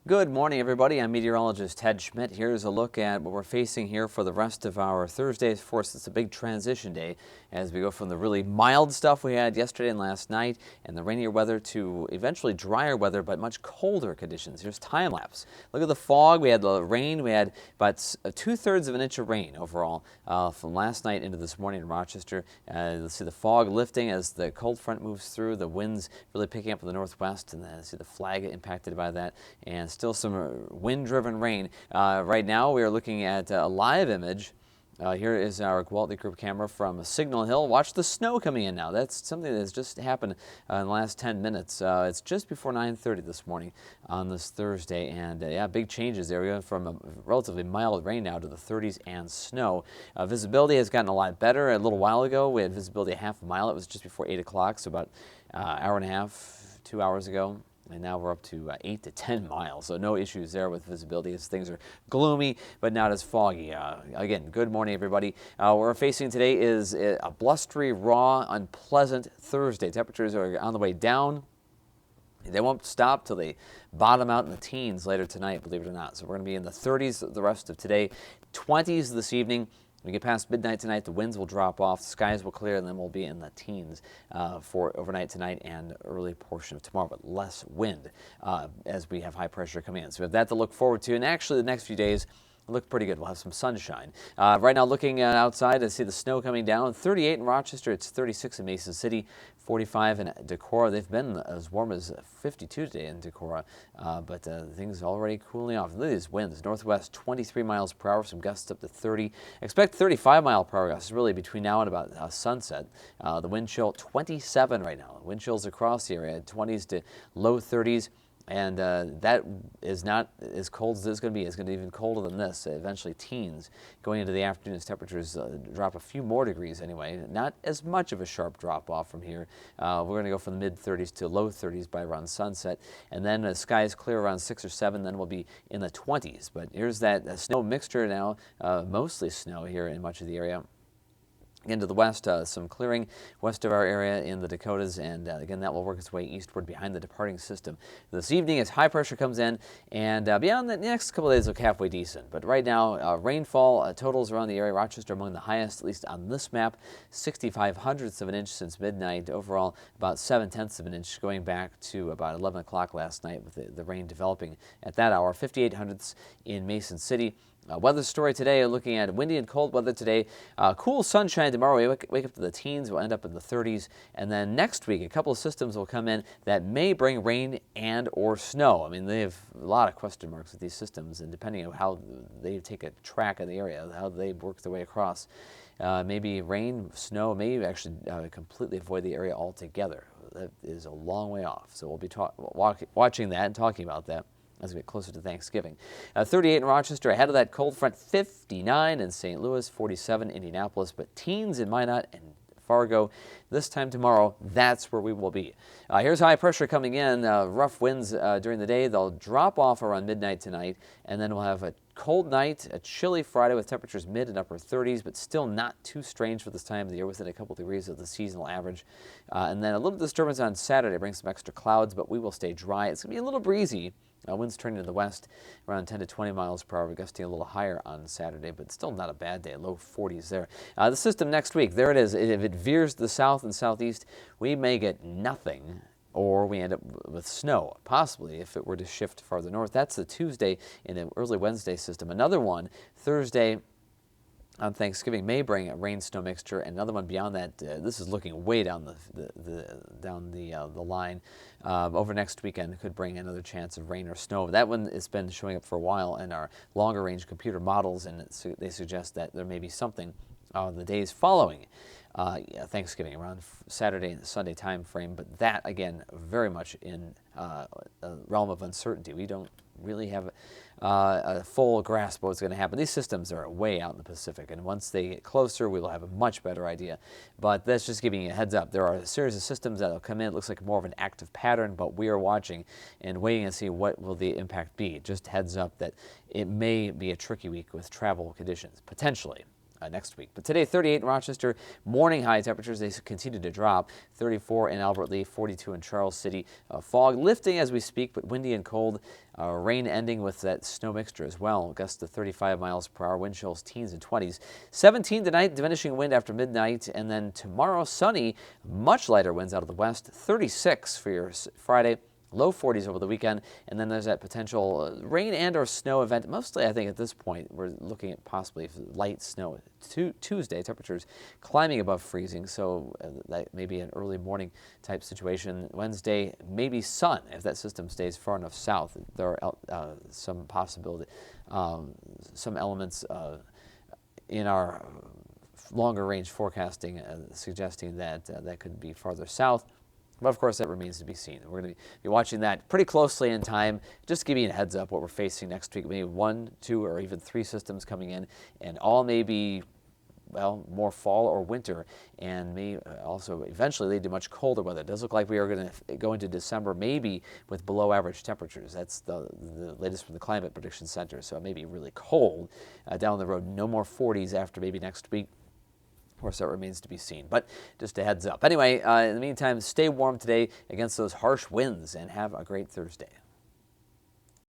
Good morning, everybody. I'm meteorologist Ted Schmidt. Here's a look at what we're facing here for the rest of our Thursday. Of course, it's a big transition day as we go from the really mild stuff we had yesterday and last night and the rainier weather to eventually drier weather, but much colder conditions. Here's time lapse. Look at the fog. We had the rain. We had about 2/3 of an inch of rain overall from last night into this morning in Rochester. You'll see the fog lifting as the cold front moves through. The winds really picking up from the northwest, and then see the flag impacted by that. And still some wind-driven rain. Right now we are looking at a live image. Here is our Gwaltney Group camera from Signal Hill. Watch the snow coming in now. That's something that's just happened in the last 10 minutes. It's just before 9:30 this morning on this Thursday, and yeah, big changes there. We went from a relatively mild rain now to the 30s and snow. Visibility has gotten a lot better. A little while ago we had visibility a half a mile. It was just before 8 o'clock, so about an hour and a half, 2 hours ago. And now we're up to 8 to 10 miles, so no issues there with visibility as things are gloomy, but not as foggy. Again, good morning, everybody. What we're facing today is a blustery, raw, unpleasant Thursday. Temperatures are on the way down. They won't stop till they bottom out in the teens later tonight, believe it or not. So we're going to be in the 30s the rest of today, 20s this evening. When we get past midnight tonight, the winds will drop off, the skies will clear, and then we'll be in the teens for overnight tonight and early portion of tomorrow, but less wind as we have high pressure coming in. So we have that to look forward to, and actually the next few days look pretty good. We'll have some sunshine. Right now looking outside, I see the snow coming down. 38 in Rochester, it's 36 in Mason City, 45 in Decorah. They've been as warm as 52 today in Decorah, but things are already cooling off. Look at these winds. Northwest 23 miles per hour, some gusts up to 30. Expect 35 mile per hour gusts really between now and about sunset. The wind chill 27 right now. Wind chills across the area, 20s to low 30s. And that is not as cold as it's going to be. It's going to be even colder than this, eventually teens. Going into the afternoon as temperatures drop a few more degrees anyway. Not as much of a sharp drop off from here. We're going to go from the mid-30s to low 30s by around sunset. And then the skies clear around 6 or 7, then we'll be in the 20s. But here's that snow mixture now, mostly snow here in much of the area. Again, to the west, some clearing west of our area in the Dakotas, and again, that will work its way eastward behind the departing system. This evening, as high pressure comes in, and beyond the next couple of days look halfway decent. But right now, rainfall totals around the area, Rochester among the highest, at least on this map, 65/100ths of an inch since midnight. Overall, about 7/10ths of an inch going back to about 11 o'clock last night with the rain developing at that hour. 58/100ths in Mason City. Weather story today, looking at windy and cold weather today. Cool sunshine tomorrow. We wake up to the teens. We'll end up in the 30s. And then next week, a couple of systems will come in that may bring rain and or snow. I mean, they have a lot of question marks with these systems, and depending on how they take a track of the area, how they work their way across. Maybe rain, snow, maybe actually completely avoid the area altogether. That is a long way off. So we'll be watching that and talking about that as we get closer to Thanksgiving. 38 in Rochester, ahead of that cold front, 59 in St. Louis, 47 in Indianapolis, but teens in Minot and Fargo. This time tomorrow, that's where we will be. Here's high pressure coming in, rough winds during the day. They'll drop off around midnight tonight, and then we'll have a cold night, a chilly Friday with temperatures mid and upper 30s, but still not too strange for this time of the year, within a couple degrees of the seasonal average. And then a little disturbance on Saturday brings some extra clouds, but we will stay dry. It's going to be a little breezy. Winds turning to the west around 10 to 20 miles per hour, gusting a little higher on Saturday, but still not a bad day, low 40s there. The system next week, there it is. If it veers to the south and southeast, we may get nothing, or we end up with snow, possibly, if it were to shift farther north. That's the Tuesday and an early Wednesday system. Another one, Thursday on Thanksgiving, may bring a rain-snow mixture, and another one beyond that. This is looking way down the line. Over next weekend could bring another chance of rain or snow. That one has been showing up for a while in our longer-range computer models, and they suggest that there may be something the days following Thanksgiving, around Saturday and Sunday time frame. But that, again, very much in a realm of uncertainty. We don't really have a full grasp of what's going to happen. These systems are way out in the Pacific, and once they get closer, we will have a much better idea. But that's just giving you a heads up. There are a series of systems that will come in. It looks like more of an active pattern, but we are watching and waiting to see what will the impact be. Just heads up that it may be a tricky week with travel conditions, potentially. next week. But today, 38 in Rochester, morning high temperatures, they continue to drop. 34 in Albert Lea, 42 in Charles City. Fog lifting as we speak, but windy and cold. Rain ending with that snow mixture as well. Gusts to 35 miles per hour, wind chills teens and 20s. 17 tonight, diminishing wind after midnight, and then tomorrow sunny, much lighter winds out of the west. 36 for your Friday. Low 40s over the weekend, and then there's that potential rain and or snow event. Mostly, I think at this point, we're looking at possibly light snow. Tuesday, temperatures climbing above freezing, so that may be an early morning type situation. Wednesday, maybe sun if that system stays far enough south. There are some possibility, some elements in our longer range forecasting suggesting that that could be farther south. But of course, that remains to be seen. We're going to be watching that pretty closely in time. Just to give you a heads up what we're facing next week. Maybe 1, 2, or even 3 systems coming in, and all may be, well, more fall or winter, and may also eventually lead to much colder weather. It does look like we are going to go into December maybe with below average temperatures. That's the latest from the Climate Prediction Center. So it may be really cold down the road. No more 40s after maybe next week. Of course, that remains to be seen, but just a heads up. Anyway, in the meantime, stay warm today against those harsh winds and have a great Thursday.